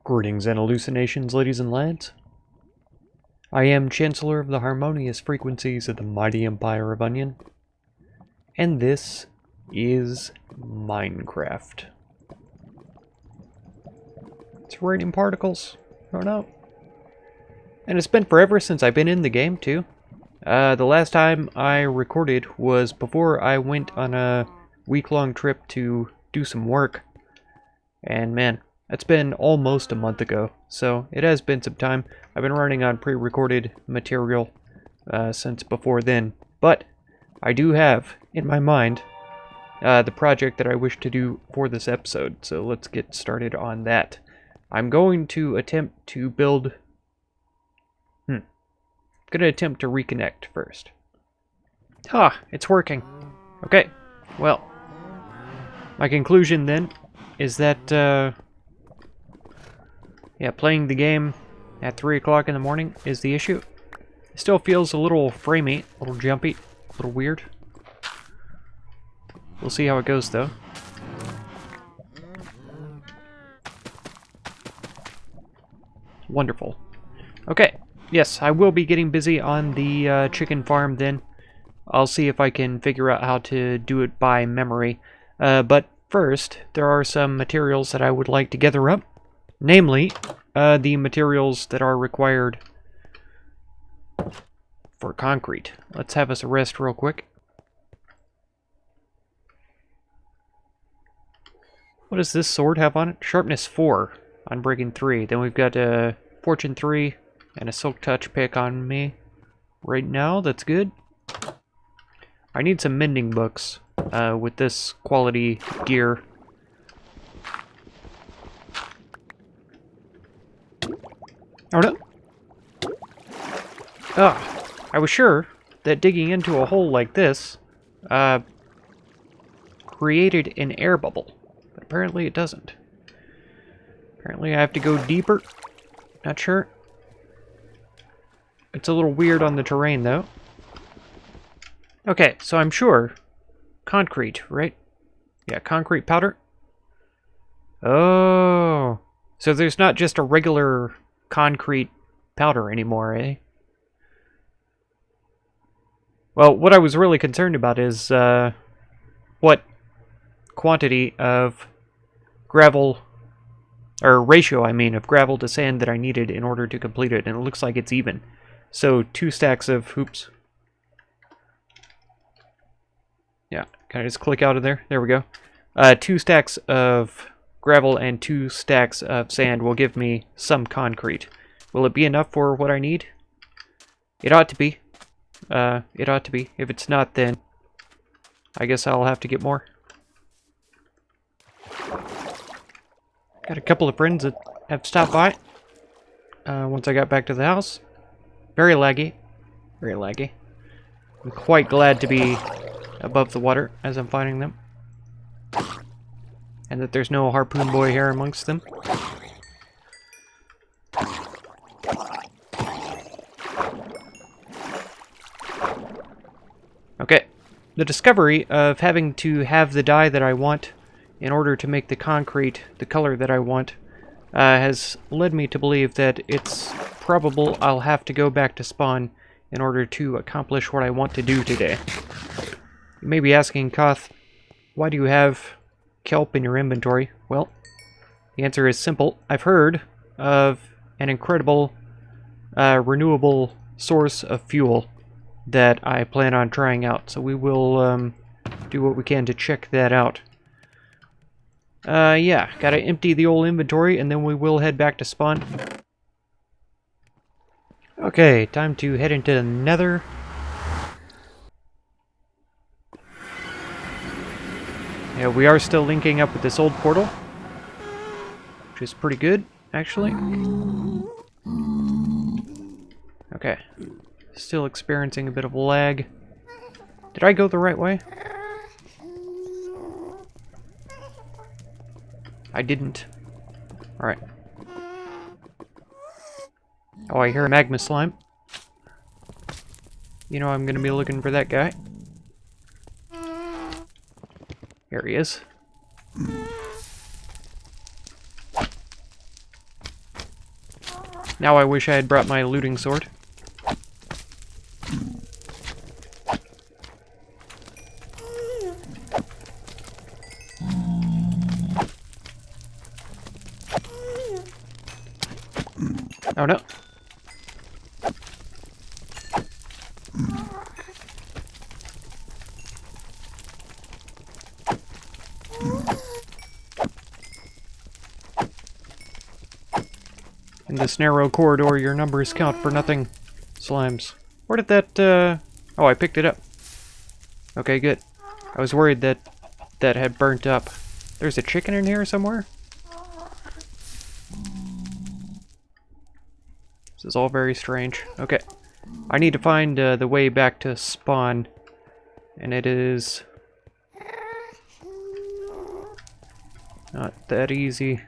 Greetings and hallucinations, ladies and lads. I am Chancellor of the harmonious frequencies of the mighty Empire of Onion, and this is Minecraft. It's raining particles. Oh no. And it's been forever since I've been in the game, too. The last time I recorded was before I went on a week-long trip to do some work. And man, it's been almost a month ago, so it has been some time. I've been running on pre-recorded material since before then. But I do have, in my mind, the project that I wish to do for this episode. So let's get started on that. I'm going to attempt to build... I'm going to attempt to reconnect first. It's working. Okay, well, my conclusion then is that, playing the game at 3 o'clock in the morning is the issue. It still feels a little framey, a little jumpy, a little weird. We'll see how it goes, though. Wonderful. Okay. Yes, I will be getting busy on the chicken farm then. I'll see if I can figure out how to do it by memory. But first, there are some materials that I would like to gather up. Namely, the materials that are required for concrete. Let's have us a rest real quick. What does this sword have on it? Sharpness 4, Unbreaking 3. Then we've got Fortune 3. And a Silk Touch pick on me right now. That's good. I need some mending books with this quality gear. Oh no! I was sure that digging into a hole like this created an air bubble, but apparently it doesn't. Apparently I have to go deeper. Not sure. It's a little weird on the terrain, though. Okay, so I'm sure concrete, right? Yeah, concrete powder. Oh, so there's not just a regular concrete powder anymore, eh? Well, what I was really concerned about is what quantity of gravel, or ratio, I mean, of gravel to sand that I needed in order to complete it, and it looks like it's even. So 2 stacks of hoops. Yeah, can I just click out of there? There we go. 2 stacks of gravel and 2 stacks of sand will give me some concrete. Will it be enough for what I need? It ought to be. It ought to be. If it's not, then I guess I'll have to get more. Got a couple of friends that have stopped by once I got back to the house. Very laggy. Very laggy. I'm quite glad to be above the water as I'm finding them. And that there's no harpoon boy here amongst them. Okay. The discovery of having to have the dye that I want in order to make the concrete the color that I want has led me to believe that it's probable I'll have to go back to spawn in order to accomplish what I want to do today. You may be asking, Koth, why do you have kelp in your inventory? Well, the answer is simple. I've heard of an incredible renewable source of fuel that I plan on trying out, so we will do what we can to check that out. Yeah, gotta empty the old inventory, and then we will head back to spawn. Okay, time to head into the Nether. Yeah, we are still linking up with this old portal, which is pretty good, actually. Okay, still experiencing a bit of lag. Did I go the right way? I didn't. Alright. Oh, I hear a magma slime. You know I'm gonna be looking for that guy. Here he is. Now I wish I had brought my looting sword. Oh no. In this narrow corridor, your numbers count for nothing. Slimes. Where did that, Oh, I picked it up. Okay, good. I was worried that that had burnt up. There's a chicken in here somewhere? This is all very strange. Okay. I need to find the way back to spawn. And it is... not that easy.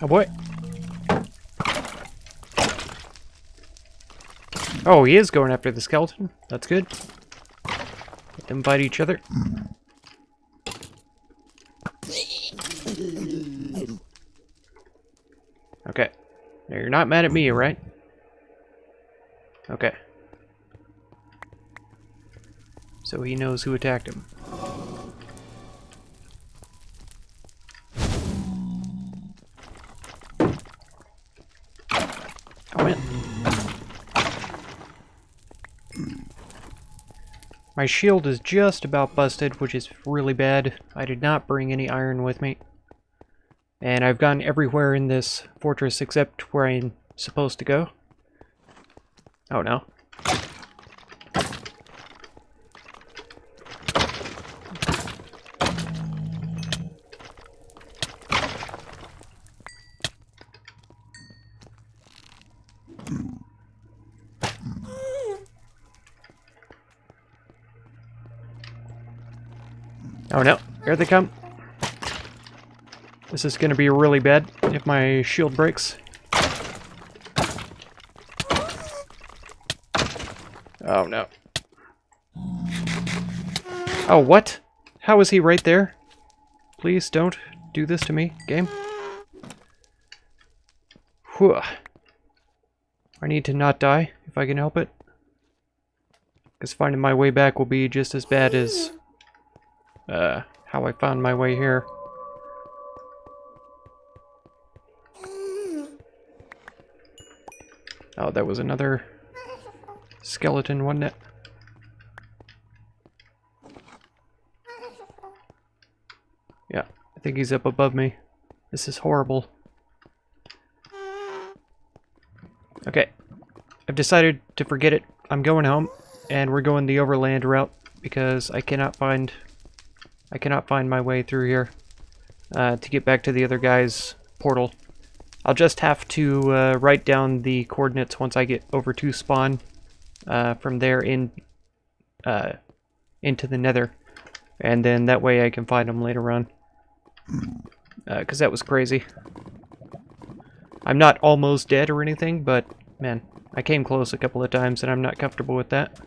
Oh boy. Oh, he is going after the skeleton. That's good. Let them fight each other. Okay. Now you're not mad at me, right? Okay. So he knows who attacked him. I win. My shield is just about busted, which is really bad. I did not bring any iron with me. And I've gone everywhere in this fortress except where I'm supposed to go. Oh no. Oh no, here they come. This is going to be really bad if my shield breaks. Oh no. Oh, what? How is he right there? Please don't do this to me, game. Whew. I need to not die if I can help it. Because finding my way back will be just as bad as how I found my way here. Oh, that was another skeleton, wasn't it? Yeah, I think he's up above me. This is horrible. Okay, I've decided to forget it. I'm going home, and we're going the overland route because I cannot find my way through here to get back to the other guy's portal. I'll just have to write down the coordinates once I get over to spawn from there into the Nether, and then that way I can find them later on. Because that was crazy. I'm not almost dead or anything, but man, I came close a couple of times and I'm not comfortable with that.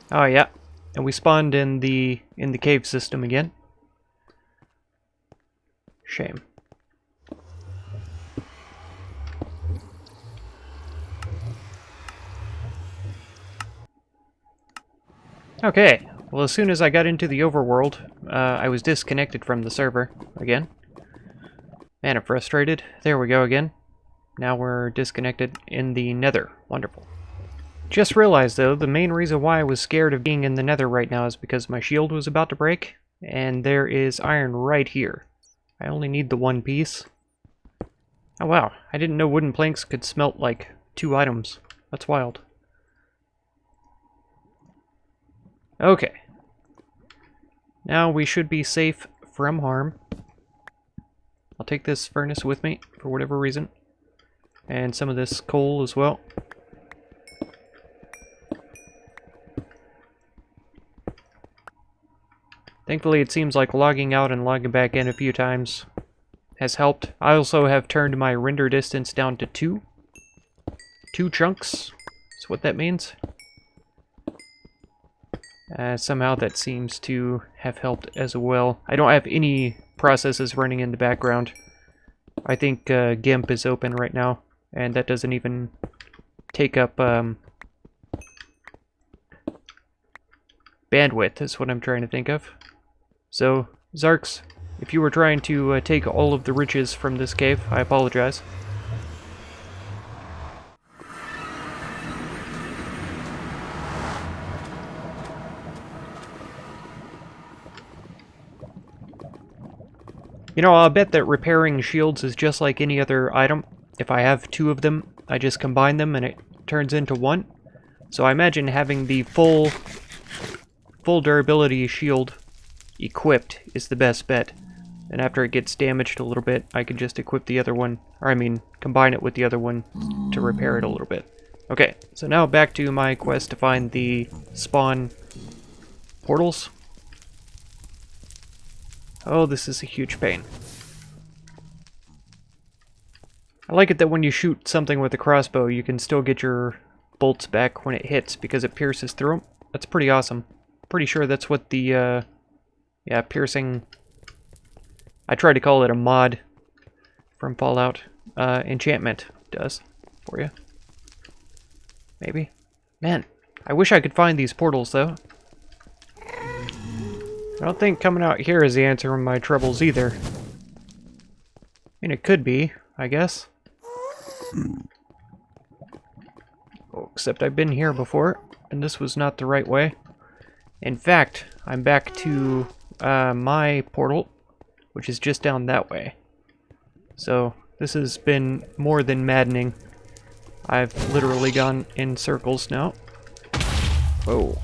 Oh yeah, and we spawned in the cave system again. Shame. Okay, well as soon as I got into the overworld, I was disconnected from the server again. Man, I'm frustrated. There we go again. Now we're disconnected in the Nether. Wonderful. Just realized, though, the main reason why I was scared of being in the Nether right now is because my shield was about to break, and there is iron right here. I only need the one piece. Oh wow, I didn't know wooden planks could smelt like 2 items. That's wild. Okay. Now we should be safe from harm. I'll take this furnace with me, for whatever reason. And some of this coal as well. Thankfully, it seems like logging out and logging back in a few times has helped. I also have turned my render distance down to 2. 2 chunks is what that means. Somehow that seems to have helped as well. I don't have any processes running in the background. I think GIMP is open right now, and that doesn't even take up bandwidth is what I'm trying to think of. So, Zarks, if you were trying to take all of the riches from this cave, I apologize. You know, I'll bet that repairing shields is just like any other item. If I have 2 of them, I just combine them and it turns into 1. So I imagine having the full durability shield equipped is the best bet. And after it gets damaged a little bit, I can just equip the other one, or I mean, combine it with the other one to repair it a little bit. Okay, so now back to my quest to find the spawn portals. Oh, this is a huge pain. I like it that when you shoot something with a crossbow, you can still get your bolts back when it hits because it pierces through them. That's pretty awesome. Pretty sure that's what the, yeah, piercing... I tried to call it a mod from Fallout. Enchantment does for you. Maybe. Man, I wish I could find these portals, though. I don't think coming out here is the answer to my troubles either. I mean, it could be, I guess. Oh, except I've been here before, and this was not the right way. In fact, I'm back to my portal, which is just down that way. So, this has been more than maddening. I've literally gone in circles now. Whoa.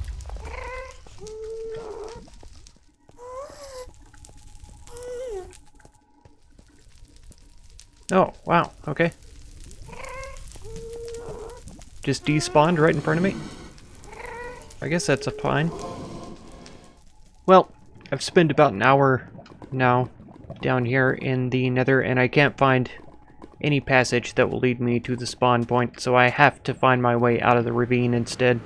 Oh, wow, okay. Just despawned right in front of me? I guess that's a fine. Well, I've spent about an hour now down here in the Nether, and I can't find any passage that will lead me to the spawn point, so I have to find my way out of the ravine instead.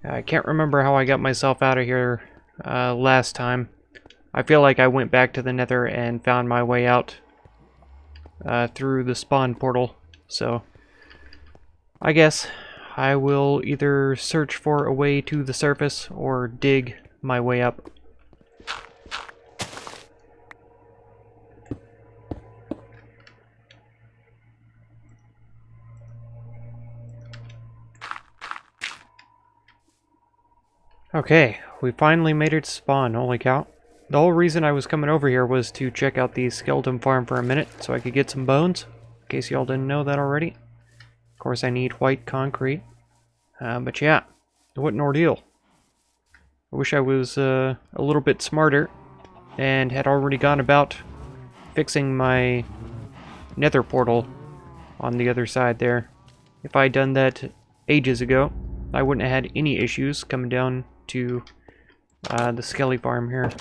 I can't remember how I got myself out of here last time. I feel like I went back to the Nether and found my way out through the spawn portal. So, I guess I will either search for a way to the surface or dig my way up. Okay, we finally made it to spawn, holy cow. The whole reason I was coming over here was to check out the skeleton farm for a minute so I could get some bones, in case y'all didn't know that already. Of course I need white concrete, but yeah, what an ordeal. I wish I was a little bit smarter and had already gone about fixing my nether portal on the other side there. If I'd done that ages ago, I wouldn't have had any issues coming down to the Skelly farm here.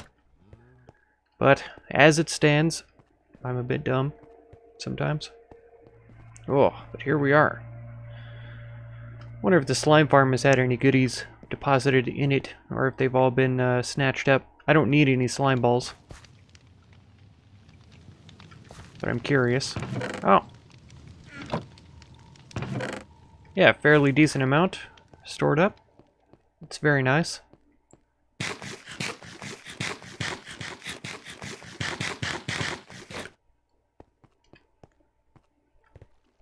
But as it stands, I'm a bit dumb sometimes. Oh, but here we are. Wonder if the slime farm has had any goodies deposited in it, or if they've all been snatched up. I don't need any slime balls, but I'm curious. Oh. Yeah, fairly decent amount stored up. It's very nice.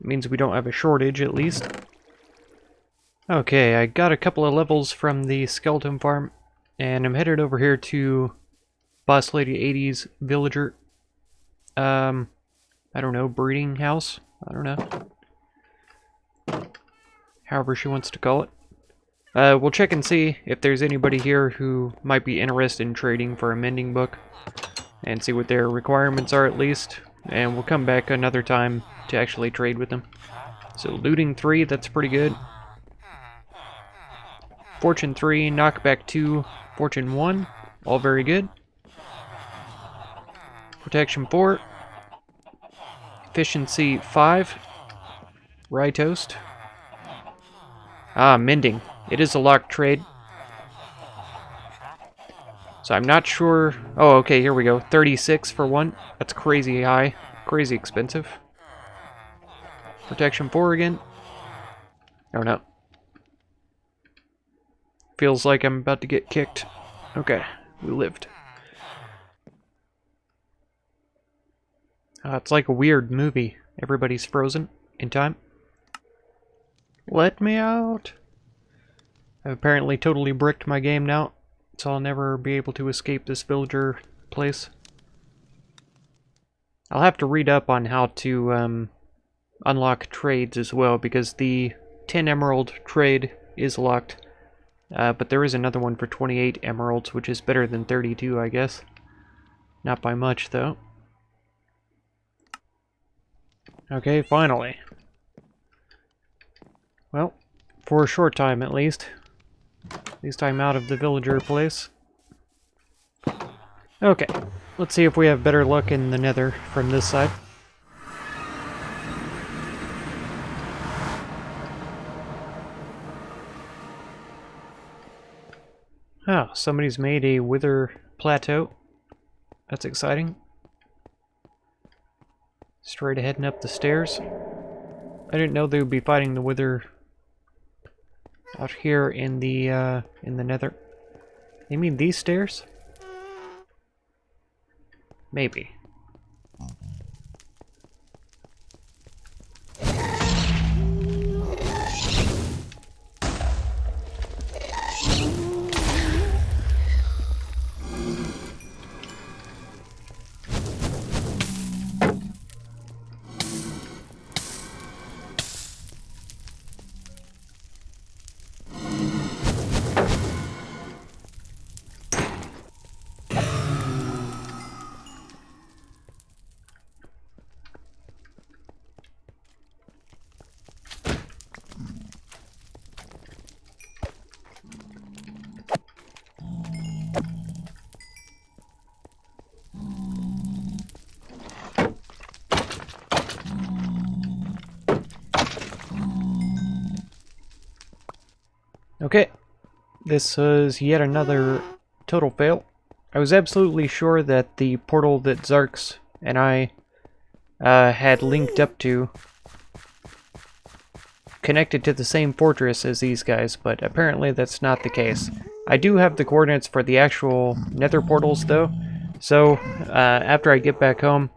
Means we don't have a shortage, at least. Okay, I got a couple of levels from the skeleton farm, and I'm headed over here to Boss Lady 80's villager. I don't know, breeding house? I don't know. However she wants to call it. We'll check and see if there's anybody here who might be interested in trading for a mending book, and see what their requirements are at least. and we'll come back another time to actually trade with them. So looting 3, that's pretty good. Fortune 3, knockback 2, fortune 1, all very good. Protection 4, efficiency 5, rye toast. Ah, mending. It is a locked trade. So I'm not sure. Oh, okay, here we go. 36 for 1. That's crazy high. Crazy expensive. Protection 4 again. Oh no. Feels like I'm about to get kicked. Okay, we lived. It's like a weird movie. Everybody's frozen in time. Let me out. I've apparently totally bricked my game now, so I'll never be able to escape this villager place. I'll have to read up on how to unlock trades as well, because the 10 emerald trade is locked. But there is another one for 28 emeralds, which is better than 32, I guess. Not by much, though. Okay, finally. Well, for a short time at least. At least I'm out of the villager place. Okay, let's see if we have better luck in the Nether from this side. Ah, somebody's made a wither plateau. That's exciting. Straight ahead and up the stairs. I didn't know they would be fighting the wither out here in the Nether. You mean these stairs? Maybe. Okay, this is yet another total fail. I was absolutely sure that the portal that Zarks and I had linked up to connected to the same fortress as these guys, but apparently that's not the case. I do have the coordinates for the actual Nether portals though, so after I get back home,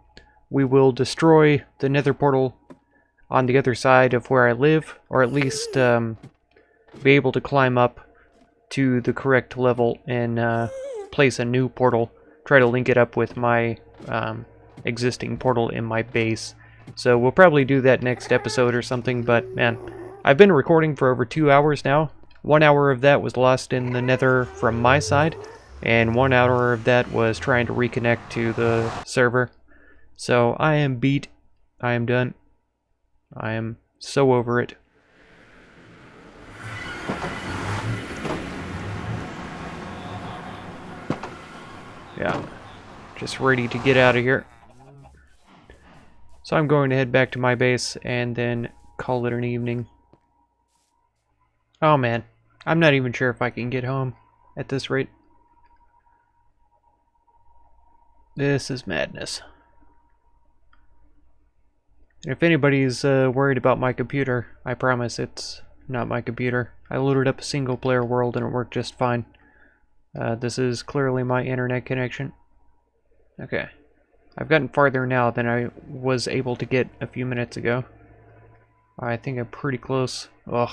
we will destroy the Nether portal on the other side of where I live, or at least be able to climb up to the correct level and place a new portal. Try to link it up with my existing portal in my base. So we'll probably do that next episode or something, but man, I've been recording for over 2 hours now. 1 hour of that was lost in the Nether from my side, and 1 hour of that was trying to reconnect to the server. So I am beat. I am done. I am so over it. Yeah, just ready to get out of here. So I'm going to head back to my base and then call it an evening. Oh man, I'm not even sure if I can get home at this rate. This is madness. And if anybody's worried about my computer, I promise it's not my computer. I loaded up a single player world and it worked just fine. This is clearly my internet connection. Okay. I've gotten farther now than I was able to get a few minutes ago. I think I'm pretty close. Ugh.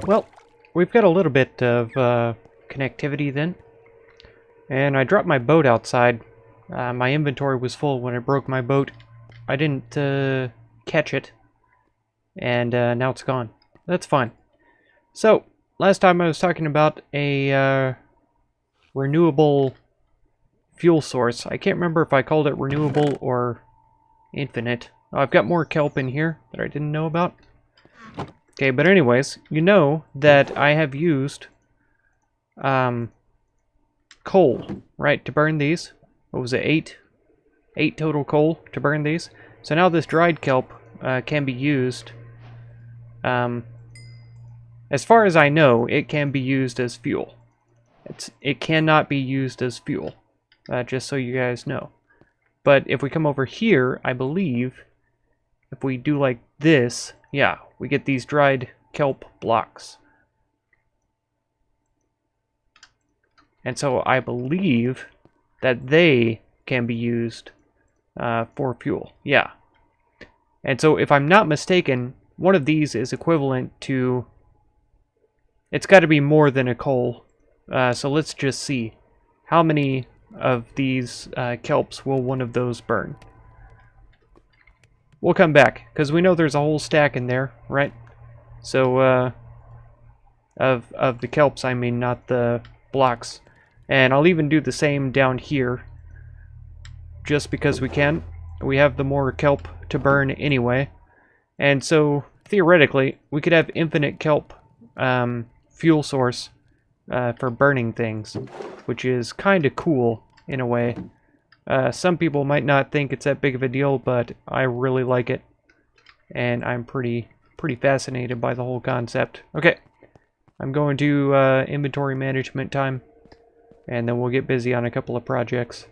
Well, we've got a little bit of connectivity then. And I dropped my boat outside. My inventory was full when I broke my boat. I didn't catch it. And now it's gone. That's fine. So, last time I was talking about a renewable fuel source. I can't remember if I called it renewable or infinite. Oh, I've got more kelp in here that I didn't know about. Okay, but anyways, you know that I have used coal, right, to burn these. What was it, 8? 8 total coal to burn these. So now this dried kelp can be used. As far as I know, it can be used as fuel. It cannot be used as fuel, just so you guys know. But if we come over here, I believe, if we do like this, yeah, we get these dried kelp blocks. And so I believe that they can be used for fuel. Yeah. And so if I'm not mistaken, one of these is equivalent to... It's got to be more than a coal. So let's just see. How many of these kelps will one of those burn? We'll come back, because we know there's a whole stack in there, right? So, of the kelps, I mean, not the blocks. And I'll even do the same down here, just because we can. We have the more kelp to burn anyway. And so, theoretically, we could have infinite kelp fuel source for burning things, which is kind of cool, in a way. Some people might not think it's that big of a deal, but I really like it. And I'm pretty fascinated by the whole concept. Okay, I'm going to inventory management time, and then we'll get busy on a couple of projects,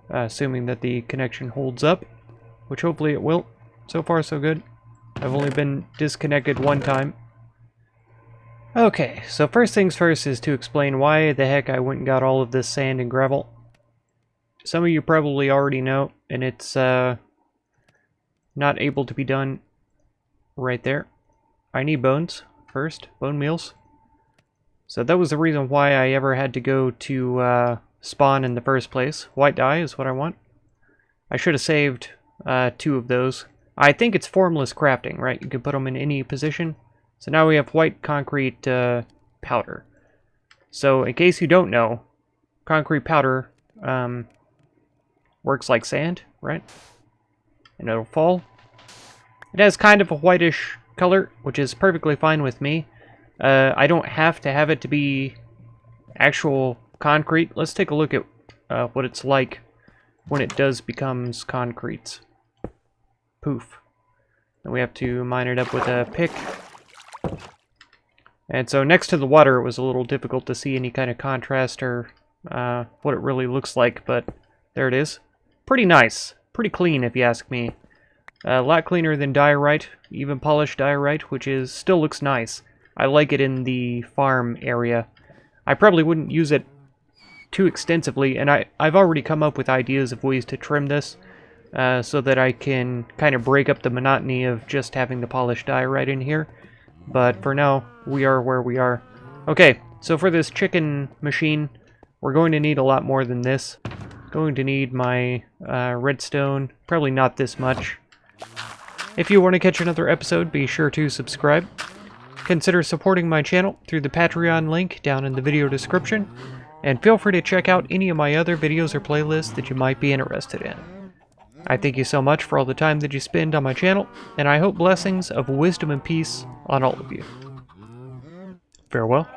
assuming that the connection holds up, which hopefully it will. So far, so good. I've only been disconnected one time. Okay, so first things first is to explain why the heck I went and got all of this sand and gravel. Some of you probably already know, and it's not able to be done right there. I need bones first, bone meals. So that was the reason why I ever had to go to spawn in the first place. White dye is what I want. I should have saved 2 of those. I think it's formless crafting, right? You can put them in any position. So now we have white concrete powder. So in case you don't know, concrete powder works like sand, right? And it'll fall. It has kind of a whitish color, which is perfectly fine with me. I don't have to have it to be actual concrete. Let's take a look at what it's like when it does becomes concrete. Poof. Then we have to mine it up with a pick. And so next to the water, it was a little difficult to see any kind of contrast or what it really looks like, but there it is. Pretty nice. Pretty clean, if you ask me. A lot cleaner than diorite, even polished diorite, which is still looks nice. I like it in the farm area. I probably wouldn't use it too extensively, and I've already come up with ideas of ways to trim this so that I can kind of break up the monotony of just having the polished diorite in here. But for now, we are where we are. Okay, so for this chicken machine, we're going to need a lot more than this. Going to need my redstone, probably not this much. If you want to catch another episode, be sure to subscribe. Consider supporting my channel through the Patreon link down in the video description. And feel free to check out any of my other videos or playlists that you might be interested in. I thank you so much for all the time that you spend on my channel, and I hope blessings of wisdom and peace on all of you. Farewell.